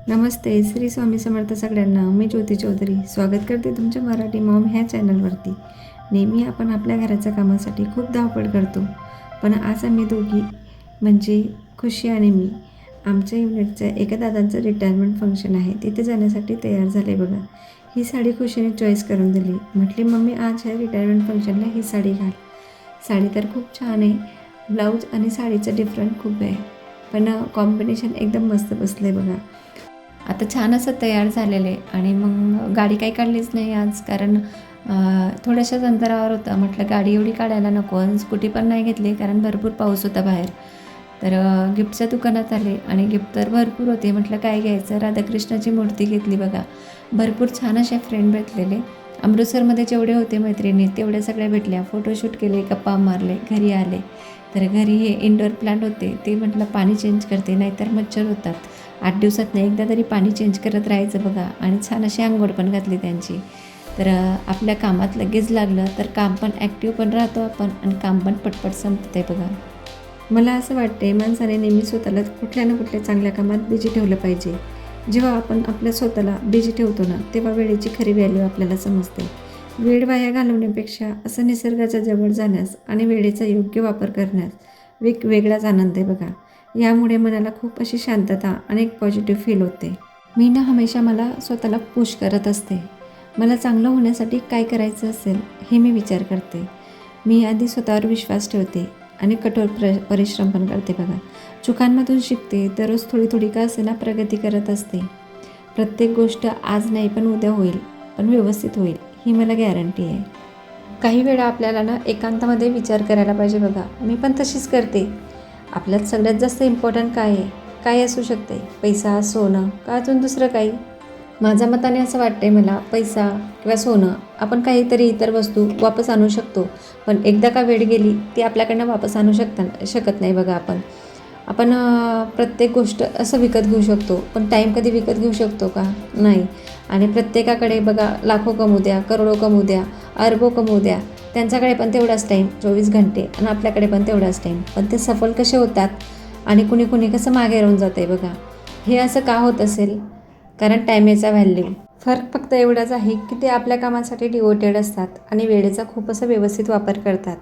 नमस्ते, श्री स्वामी समर्थ सगळ्यांना. मी ज्योती चौधरी स्वागत करते तुमच्या मराठी मॉम ह्या चॅनलवरती. नेहमी आपण आपल्या घराच्या कामासाठी खूप धावपळ करतो, पण आज आम्ही दोघी म्हणजे खुशी आणि मी आमच्या युनिटचं एका दादांचं रिटायरमेंट फंक्शन आहे, तिथे जाण्यासाठी तयार झाले बघा. ही साडी खुशीने चॉईस करून दिली. म्हटली मम्मी आज ह्या रिटायरमेंट फंक्शनला ही साडी घाल. साडी तर खूप छान आहे, ब्लाऊज आणि साडीचं डिफरंट खूप आहे, पण कॉम्बिनेशन एकदम मस्त बसलं आहे बघा. आता छान असं तयार झालेलं आहे आणि मग गाडी काही काढलीच नाही आज, कारण थोड्याशाच अंतरावर होतं. म्हटलं गाडी एवढी काढायला नको आणि स्कूटी पण नाही घेतली, कारण भरपूर पाऊस होता बाहेर. तर गिफ्टच्या दुकानात आले आणि गिफ्ट तर भरपूर होते. म्हटलं काय घ्यायचं, राधाकृष्णाची मूर्ती घेतली बघा. भरपूर छान असे फ्रेंड भेटलेले. अमृतसरमध्ये जेवढे होते मैत्रिणी तेवढ्या सगळ्या भेटल्या, फोटोशूट केले, गप्पा मारले, घरी आले. तर घरी हे इंडोर प्लांट होते, ते म्हटलं पाणी चेंज करते नाहीतर मच्छर होतात. 8 दिवसातनं एकदा तरी पाणी चेंज करत राहायचं बघा. आणि छान अशी अंघोळ पण घातली त्यांची. तर आपल्या कामात लगेच लागलं तर काम पण ॲक्टिव्ह पण राहतो आपण आणि काम पण पटपट संपतं आहे बघा. मला असं वाटते माणसाने नेहमी स्वतःला कुठल्या ना कुठल्या चांगल्या कामात बिझी ठेवलं पाहिजे. जेव्हा आपण आपल्या स्वतःला बिझी ठेवतो ना, तेव्हा वेळेची खरी व्हॅल्यू आपल्याला समजते. वेळ वाया घालवण्यापेक्षा असं निसर्गाच्या जवळ जाण्यास आणि वेळेचा योग्य वापर करण्यास वेगळाच आनंद आहे बघा. यामुळे मनाला खूप अशी शांतता आणि एक पॉझिटिव्ह फील होते. मी ना हमेशा मला स्वतःला पुश करत असते. मला चांगलं होण्यासाठी काय करायचं असेल हे मी विचार करते. मी आधी स्वतःवर विश्वास ठेवते आणि कठोर परिश्रम पण करते बघा. चुकांमधून शिकते, दररोज थोडी थोडी का असेना प्रगती करत असते. प्रत्येक गोष्ट आज नाही पण उद्या होईल, पण व्यवस्थित होईल ही मला गॅरंटी आहे. काही वेळा आपल्याला ना एकांतामध्ये विचार करायला पाहिजे बघा. मी पण तशीच करते. आपल्यात सगळ्यात जास्त इम्पॉर्टंट काय आहे, काय असू शकते, पैसा, सोनं का अजून दुसरं काही. माझ्या मताने असं वाटते मला, पैसा किंवा सोनं आपण काहीतरी इतर वस्तू वापस आणू शकतो, पण एकदा का वेळ गेली ती आपल्याकडनं वापस आणू शकत नाही बघा. आपण प्रत्येक गोष्ट असं विकत घेऊ शकतो, पण टाईम कधी विकत घेऊ शकतो का? नाही. आणि प्रत्येकाकडे बघा लाखो कमवू द्या, करोडो कमवू द्या, अरबो कमवू द्या, त्यांच्याकडे पण तेवढाच टाईम 24 घंटे आणि आपल्याकडे पण तेवढाच टाईम, पण ते सफल कसे होतात आणि कुणी कुणी कसं मागे राहून जातं आहे बघा. हे असं का होत असेल? कारण टायमेचा व्हॅल्यू. फरक फक्त एवढाच आहे की ते आपल्या कामासाठी डिवोटेड असतात आणि वेळेचा खूप असं व्यवस्थित वापर करतात.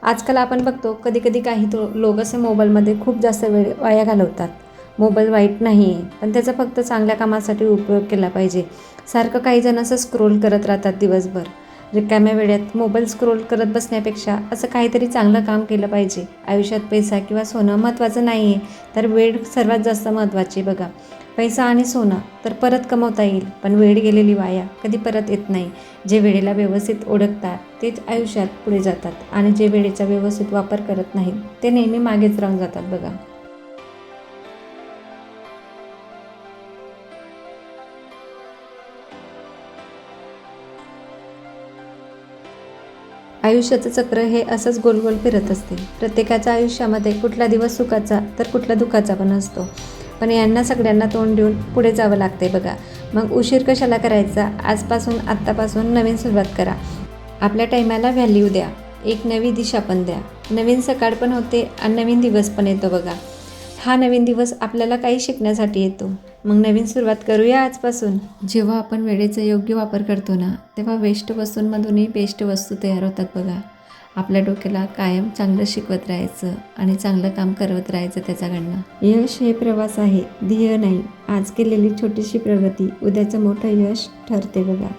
आजकाल आपण बघतो कधी कधी काही लोक असे मोबाईलमध्ये खूप जास्त वेळ वाया घालवतात. मोबाईल वाईट नाही आहे, पण त्याचा फक्त चांगल्या कामासाठी उपयोग केला पाहिजे. सारखं काही जण असं स्क्रोल करत राहतात दिवसभर. रिकाम्या वेळात मोबाईल स्क्रोल करत बसण्यापेक्षा असं काहीतरी चांगलं काम केलं पाहिजे. आयुष्यात पैसा किंवा सोनं महत्त्वाचं नाही आहे, तर वेळ सर्वात जास्त महत्त्वाची बघा. पैसा आणि सोनं तर परत कमवता येईल, पण वेळ गेलेली वाया कधी परत येत नाही. जे वेळेला व्यवस्थित ओळखतात तेच आयुष्यात पुढे जातात आणि जे वेळेचा व्यवस्थित वापर करत नाहीत ते नेहमी मागेच राहून जातात बघा. आयुष्याचं चक्र हे असंच गोलगोल फिरत असते. प्रत्येकाच्या आयुष्यामध्ये कुठला दिवस सुखाचा तर कुठला दुःखाचा पण असतो, पण यांना सगळ्यांना तोंड देऊन पुढे जावं लागते बघा. मग उशीर कशाला करायचा? आजपासून आत्तापासून नवीन सुरुवात करा. आपल्या टायमाला व्हॅल्यू द्या, एक नवी दिशा पण द्या. नवीन सकाळ पण होते आणि नवीन दिवस पण येतो बघा. हा नवीन दिवस आपल्याला काही शिकण्यासाठी येतो. मग नवीन सुरुवात करूया आजपासून. जेव्हा आपण वेळेचा योग्य वापर करतो ना, तेव्हा वेस्ट वस्तूंमधूनही बेस्ट वस्तू तयार होतात बघा. आपल्या डोक्याला कायम चांगलं शिकवत राहायचं आणि चांगलं काम करत राहायचं त्याच्याकडनं. यश हे प्रवास आहे, ध्येय नाही. आज केलेली छोटीशी प्रगती उद्याचं मोठं यश ठरते बघा.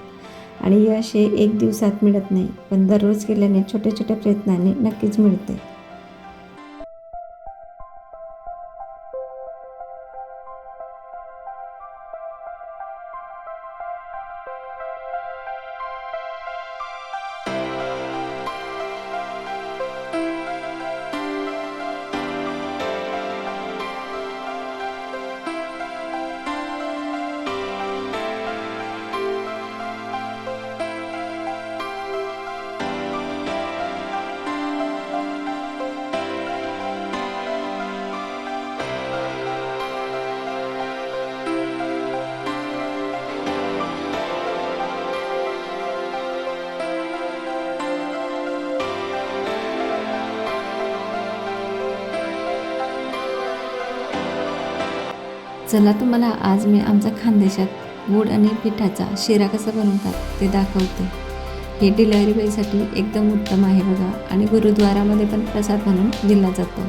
आणि यश हे एक दिवसात मिळत नाही, पण दररोज केल्याने छोट्या छोट्या प्रयत्नांनी नक्कीच मिळते. चला तुम्हाला आज मी आमच्या खानदेशात गूळ आणि पिठाचा शिरा कसा बनवतात ते दाखवते. हे डिलिव्हरी बॉयसाठी एकदम उत्तम आहे बघा, आणि गुरुद्वारामध्ये पण प्रसाद म्हणून दिला जातो.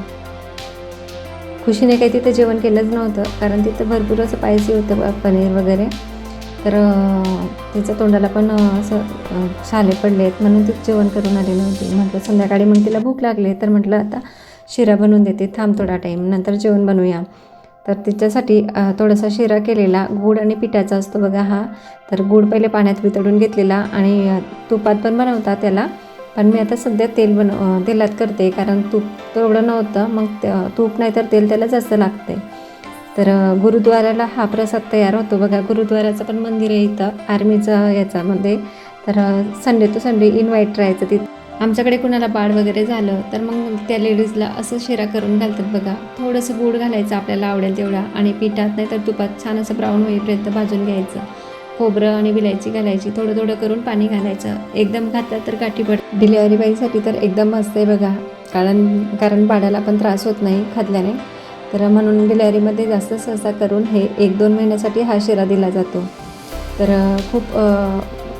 खुशीने काही तिथं जेवण केलंच नव्हतं, कारण तिथं भरपूर असं पायसी होतं पनीर वगैरे. तर तिचं तोंडाला पण असं छाले पडले आहेत, म्हणून ती जेवण करून आली नव्हती. म्हटलं संध्याकाळी मग तिला भूक लागली, तर म्हटलं आता शिरा बनवून देते, थांब थोडा टाईम, नंतर जेवण बनवूया. तर तिच्यासाठी थोडासा शिरा केलेला गूळ आणि पिठाचा असतो बघा हा. तर गूळ पहिले पाण्यात वितळून घेतलेला, आणि तुपात पण बनवतात त्याला, पण मी आता सध्या तेलात करते, कारण तूप तेवढं नव्हतं. मग तूप नाही तर तेल त्याला जास्त लागते. तर गुरुद्वाराला हा प्रसाद तयार होतो बघा. गुरुद्वाराचं पण मंदिर आहे इथं आर्मीचं याच्यामध्ये. तर संडे टू संडे इन्व्हाइट राहायचं तिथं. आमच्याकडे कुणाला बाळ वगैरे झालं तर मग त्या लेडीजला असं शिरा करून घालतात बघा. थोडंसं गूळ घालायचं आपल्याला आवडेल तेवढा, आणि पिठात नाही तर तुपात छान असं ब्राऊन होईपर्यंत भाजून घ्यायचं. खोबरं आणि विलायची घालायची, थोडं थोडं करून पाणी घालायचं. एकदम घातलं तर गाठी पड. डिलिव्हरी बाईसाठी तर एकदम मस्त आहे बघा, कारण बाळाला पण त्रास होत नाही खाल्ल्याने. तर म्हणून डिलिव्हरीमध्ये जास्त सहसा करून हे 1-2 महिन्यासाठी हा शिरा दिला जातो. तर खूप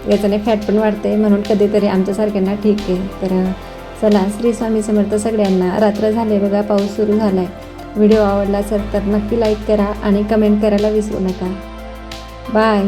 याच्याने फॅट पण वाढते, म्हणून कधीतरी आमच्यासारख्यांना ठीक आहे. तर चला, श्री स्वामी समर्थ सगळ्यांना. रात्र झाले बघा, पाऊस सुरू झाला आहे. व्हिडिओ आवडला असेल तर नक्की लाईक करा आणि कमेंट करायला विसरू नका. बाय.